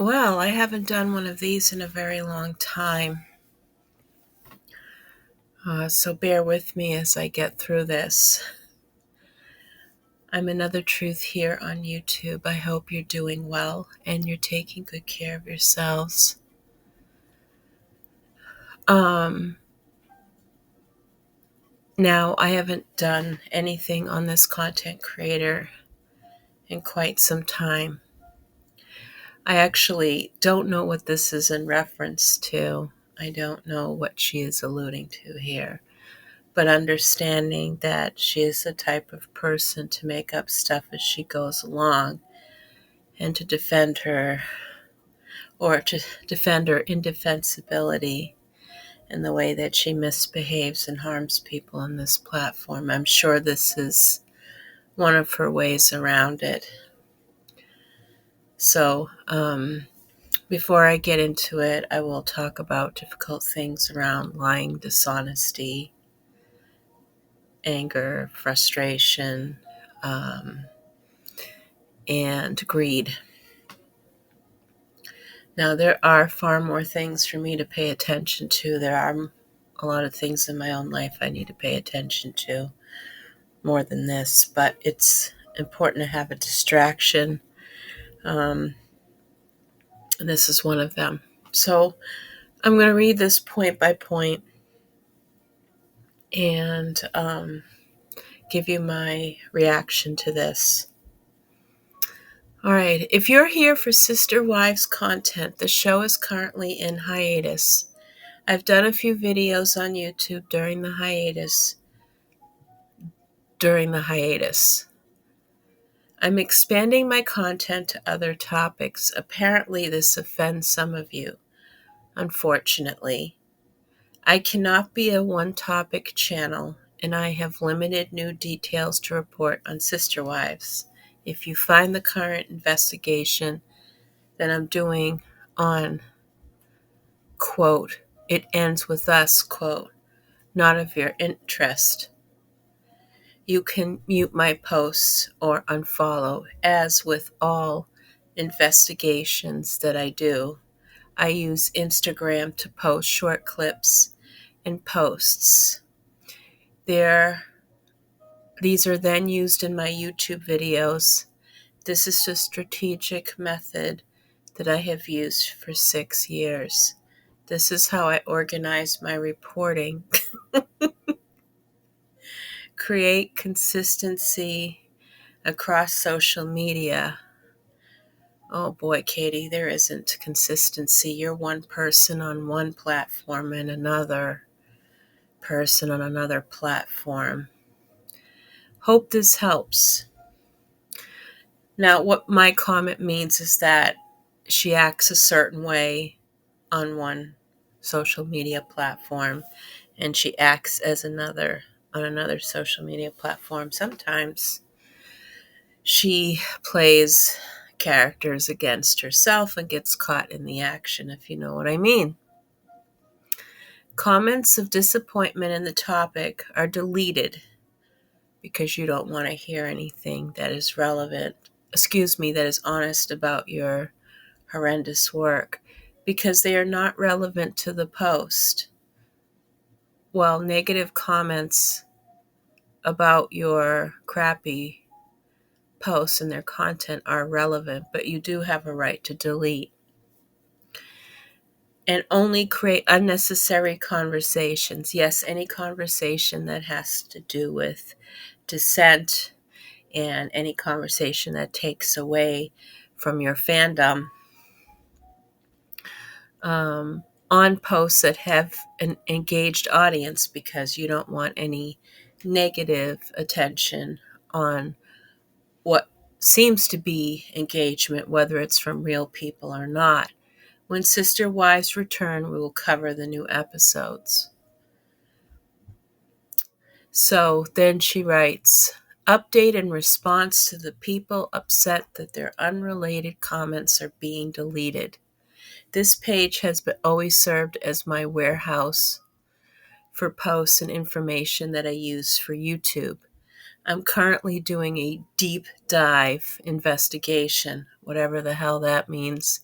Well, I haven't done one of these in a very long time, so bear with me as I get through this. I'm Another Truth here on YouTube. I hope you're doing well and you're taking good care of yourselves. Now, I haven't done anything on this content creator in quite some time. I actually don't know what this is in reference to. I don't know what she is alluding to here. But understanding that she is the type of person to make up stuff as she goes along and to defend her indefensibility in the way that she misbehaves and harms people on this platform. I'm sure this is one of her ways around it. So, before I get into it, I will talk about difficult things around lying, dishonesty, anger, frustration, and greed. Now, there are far more things for me to pay attention to. There are a lot of things in my own life I need to pay attention to more than this, but it's important to have a distraction. And this is one of them. So I'm going to read this point by point and give you my reaction to this. All right. If you're here for Sister Wives content, the show is currently in hiatus. I've done a few videos on YouTube during the hiatus. I'm expanding my content to other topics. Apparently, this offends some of you. Unfortunately, I cannot be a one-topic channel, and I have limited new details to report on Sister Wives. If you find the current investigation that I'm doing on, quote, it ends with us, quote, not of your interest, you can mute my posts or unfollow. As with all investigations that I do, I use Instagram to post short clips and posts. These are then used in my YouTube videos. This is a strategic method that I have used for 6 years. This is how I organize my reporting. Create consistency across social media. Oh boy, Katie, there isn't consistency. You're one person on one platform and another person on another platform. Hope this helps. Now, what my comment means is that she acts a certain way on one social media platform and she acts as another on another social media platform. Sometimes she plays characters against herself and gets caught in the action, if you know what I mean. Comments of disappointment in the topic are deleted because you don't want to hear anything that is that is honest about your horrendous work, because they are not relevant to the post. Well, negative comments about your crappy posts and their content are relevant, but you do have a right to delete. And only create unnecessary conversations. Yes, any conversation that has to do with dissent and any conversation that takes away from your fandom on posts that have an engaged audience, because you don't want any negative attention on what seems to be engagement, whether it's from real people or not. When Sister Wives return, we will cover the new episodes. So then she writes, update in response to the people upset that their unrelated comments are being deleted. This page has always served as my warehouse for posts and information that I use for YouTube. I'm currently doing a deep dive investigation, whatever the hell that means,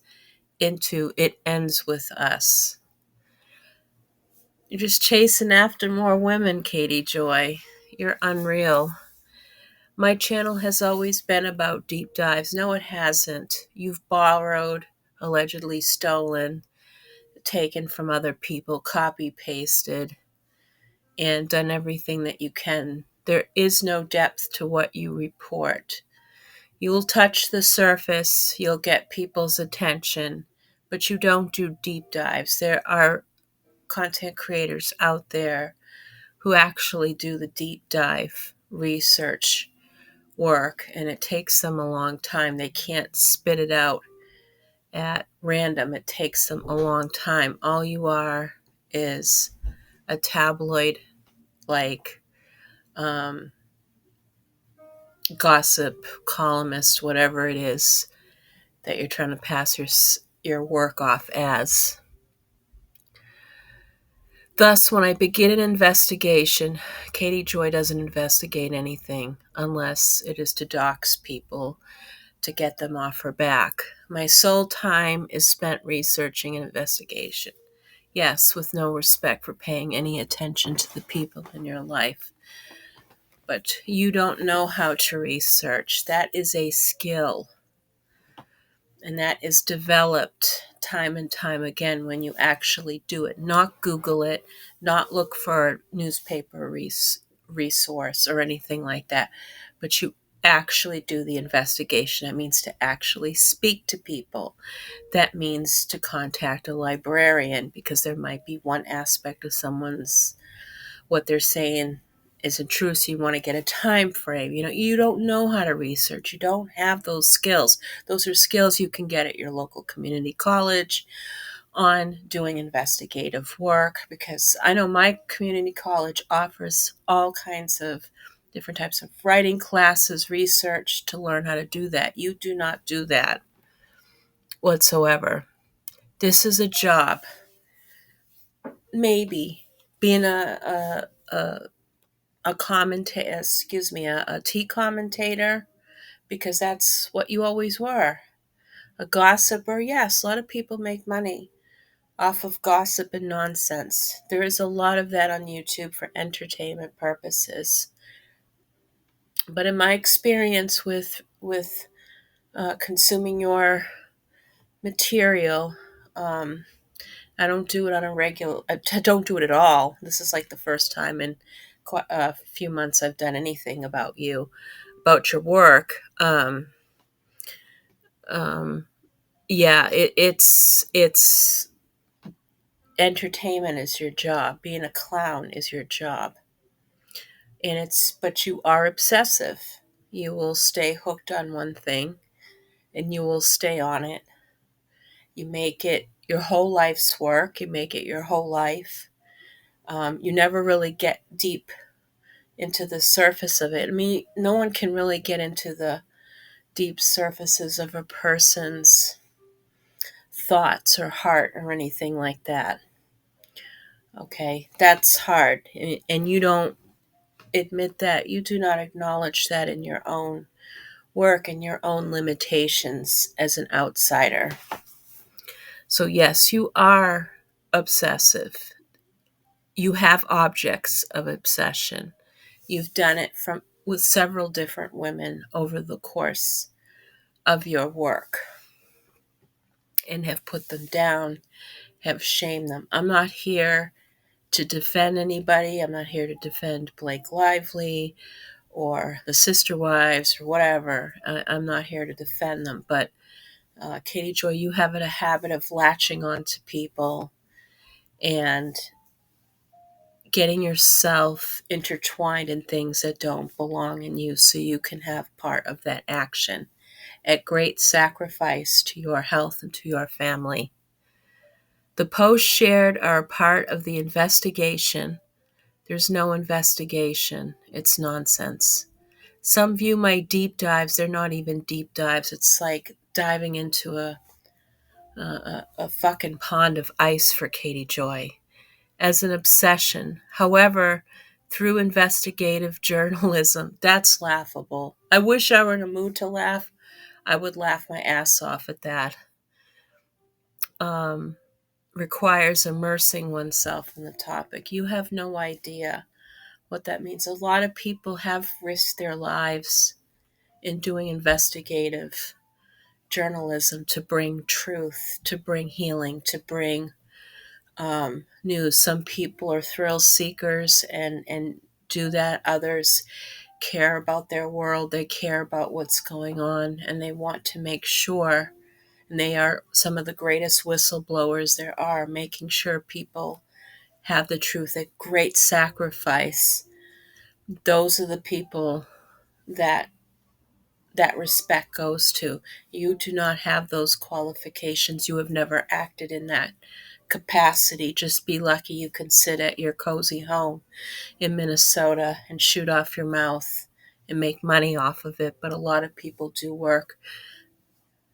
into "it ends with us." You're just chasing after more women, Katie Joy. You're unreal. My channel has always been about deep dives. No, it hasn't. You've borrowed, allegedly stolen, taken from other people, copy pasted, and done everything that you can. There is no depth to what you report. You'll touch the surface, you'll get people's attention, but you don't do deep dives. There are content creators out there who actually do the deep dive research work, and it takes them a long time. They can't spit it out at random. It takes them a long time. All you are is a tabloid like gossip columnist, whatever it is that you're trying to pass your work off as. Thus, when I begin an investigation, Katie Joy doesn't investigate anything unless it is to dox people to get them off her back. My sole time is spent researching an investigation. Yes, with no respect for paying any attention to the people in your life. But you don't know how to research. That is a skill. And that is developed time and time again when you actually do it. Not Google it, not look for a newspaper resource or anything like that. But you actually do the investigation. It means to actually speak to people. That means to contact a librarian, because there might be one aspect of what they're saying isn't true, so you want to get a time frame. You don't know how to research. You don't have those skills. Those are skills you can get at your local community college on doing investigative work, because I know my community college offers all kinds of different types of writing classes, research to learn how to do that. You do not do that whatsoever. This is a job. Maybe being a commentator, a tea commentator, because that's what you always were. A gossiper, yes, a lot of people make money off of gossip and nonsense. There is a lot of that on YouTube for entertainment purposes. But in my experience with consuming your material, I don't do it on a regular. I don't do it at all. This is like the first time in quite a few months I've done anything about you, about your work. Yeah, it's entertainment is your job. Being a clown is your job, and but you are obsessive. You will stay hooked on one thing, and you will stay on it. You make it your whole life's work. You make it your whole life. You never really get deep into the surface of it. I mean, no one can really get into the deep surfaces of a person's thoughts or heart or anything like that. Okay, that's hard. And you don't admit that. You do not acknowledge that in your own work and your own limitations as an outsider. So, yes, you are obsessive. You have objects of obsession. You've done it with several different women over the course of your work and have put them down, have shamed them. I'm not here to defend anybody. I'm not here to defend Blake Lively or the Sister Wives or whatever. I'm not here to defend them. But Katie Joy, you have a habit of latching on to people and getting yourself intertwined in things that don't belong in you so you can have part of that action at great sacrifice to your health and to your family. The posts shared are a part of the investigation. There's no investigation. It's nonsense. Some view my deep dives. They're not even deep dives. It's like diving into a fucking pond of ice for Katie Joy as an obsession. However, through investigative journalism, that's laughable. I wish I were in a mood to laugh. I would laugh my ass off at that. um, requires immersing oneself in the topic. You have no idea what that means. A lot of people have risked their lives in doing investigative journalism to bring truth, to bring healing, to bring news. Some people are thrill seekers and do that. Others care about their world. They care about what's going on, and they want to make sure. And they are some of the greatest whistleblowers there are, making sure people have the truth at great sacrifice. Those are the people that respect goes to. You do not have those qualifications. You have never acted in that capacity. Just be lucky you can sit at your cozy home in Minnesota and shoot off your mouth and make money off of it. But a lot of people do work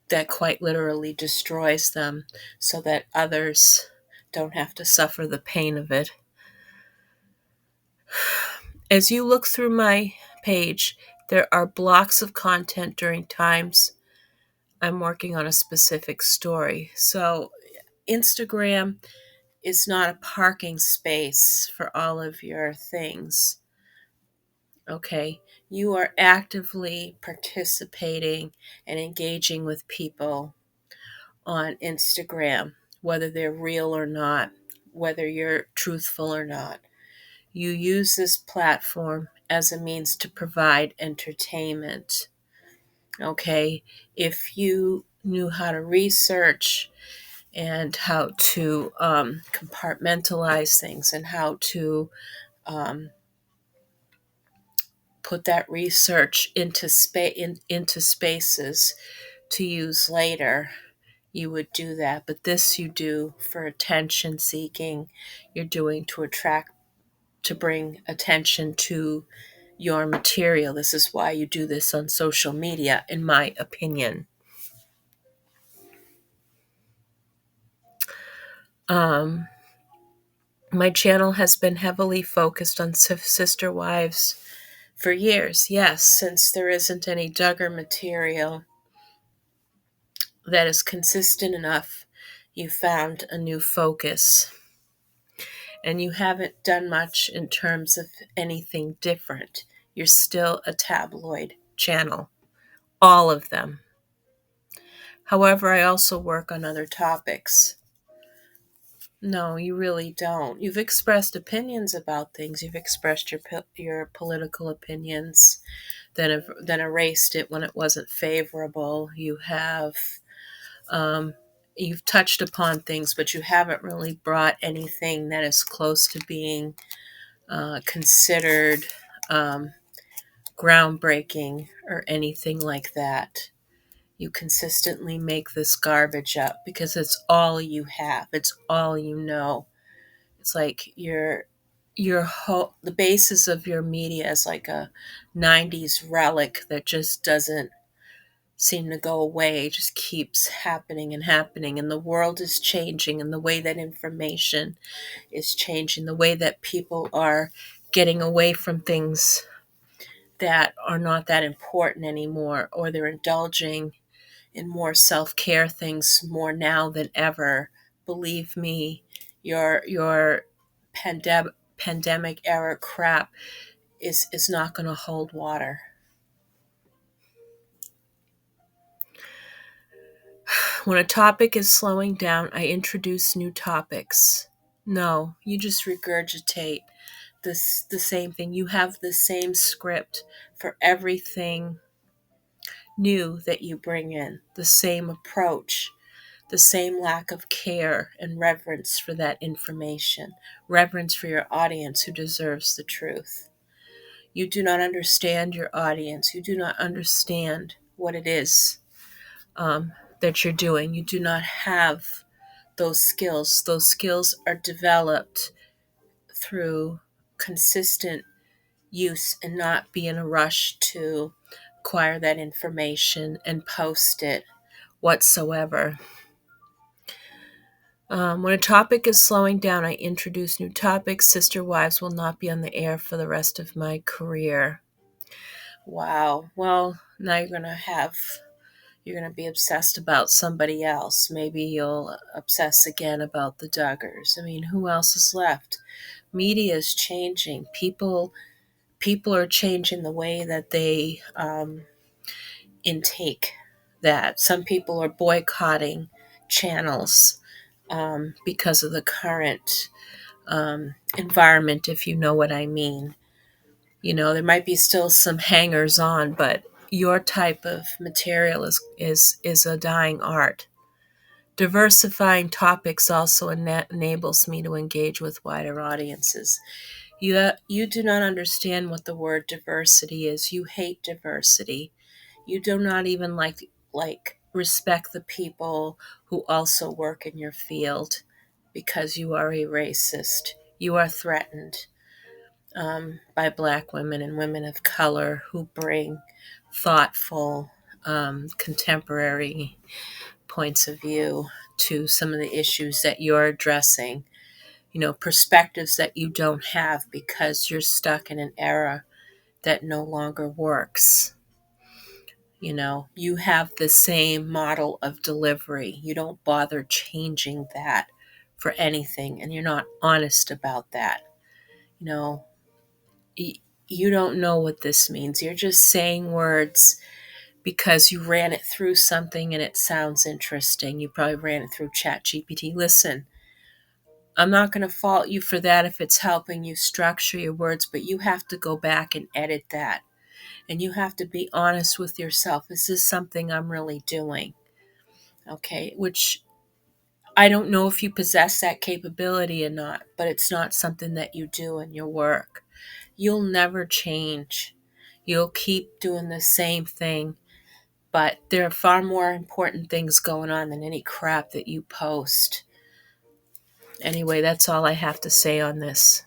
that quite literally destroys them so that others don't have to suffer the pain of it. As you look through my page, there are blocks of content during times I'm working on a specific story. So Instagram is not a parking space for all of your things. Okay, you are actively participating and engaging with people on Instagram, whether they're real or not, whether you're truthful or not. You use this platform as a means to provide entertainment. Okay, if you knew how to research and how to compartmentalize things and how to um, put that research into into spaces to use later, you would do that. But this you do for attention seeking. You're doing to bring attention to your material. This is why you do this on social media, in my opinion. Um, my channel has been heavily focused on sister wives for years, yes, since there isn't any Duggar material that is consistent enough. You found a new focus, and you haven't done much in terms of anything different. You're still a tabloid channel, all of them. However, I also work on other topics. No, you really don't. You've expressed opinions about things. You've expressed your political opinions, then erased it when it wasn't favorable. Um, you've touched upon things, but you haven't really brought anything that is close to being considered groundbreaking or anything like that. You consistently make this garbage up because it's all you have. It's all you know. It's like the basis of your media is like a 90s relic that just doesn't seem to go away. It just keeps happening and happening, and the world is changing, and the way that information is changing, the way that people are getting away from things that are not that important anymore, or they're indulging in more self-care things more now than ever. Believe me, your pandemic era crap is not going to hold water. When a topic is slowing down, I introduce new topics. No, you just regurgitate the same thing. You have the same script for everything new that you bring in, the same approach, the same lack of care and reverence for that information, reverence for your audience who deserves the truth. You do not understand your audience. You do not understand what it is that you're doing. You do not have those skills. Those skills are developed through consistent use and not be in a rush to acquire that information and post it whatsoever. When a topic is slowing down, I introduce new topics. Sister Wives will not be on the air for the rest of my career. Wow. Well, now you're going to have You're going to be obsessed about somebody else. Maybe you'll obsess again about the Duggars. I mean, who else is left? Media is changing. People are changing the way that they intake that. Some people are boycotting channels because of the current environment, if you know what I mean. There might be still some hangers on, but your type of material is a dying art. Diversifying topics also enables me to engage with wider audiences. You do not understand what the word diversity is. You hate diversity. You do not even respect the people who also work in your field because you are a racist. You are threatened by Black women and women of color who bring thoughtful, contemporary points of view to some of the issues that you're addressing. Perspectives that you don't have because you're stuck in an era that no longer works. You have the same model of delivery. You don't bother changing that for anything, and you're not honest about that. You know, you don't know what this means. You're just saying words because you ran it through something and it sounds interesting. You probably ran it through ChatGPT. Listen, I'm not going to fault you for that if it's helping you structure your words, but you have to go back and edit that. And you have to be honest with yourself. Is this something I'm really doing? Okay, which I don't know if you possess that capability or not, but it's not something that you do in your work. You'll never change. You'll keep doing the same thing, but there are far more important things going on than any crap that you post. Anyway, that's all I have to say on this.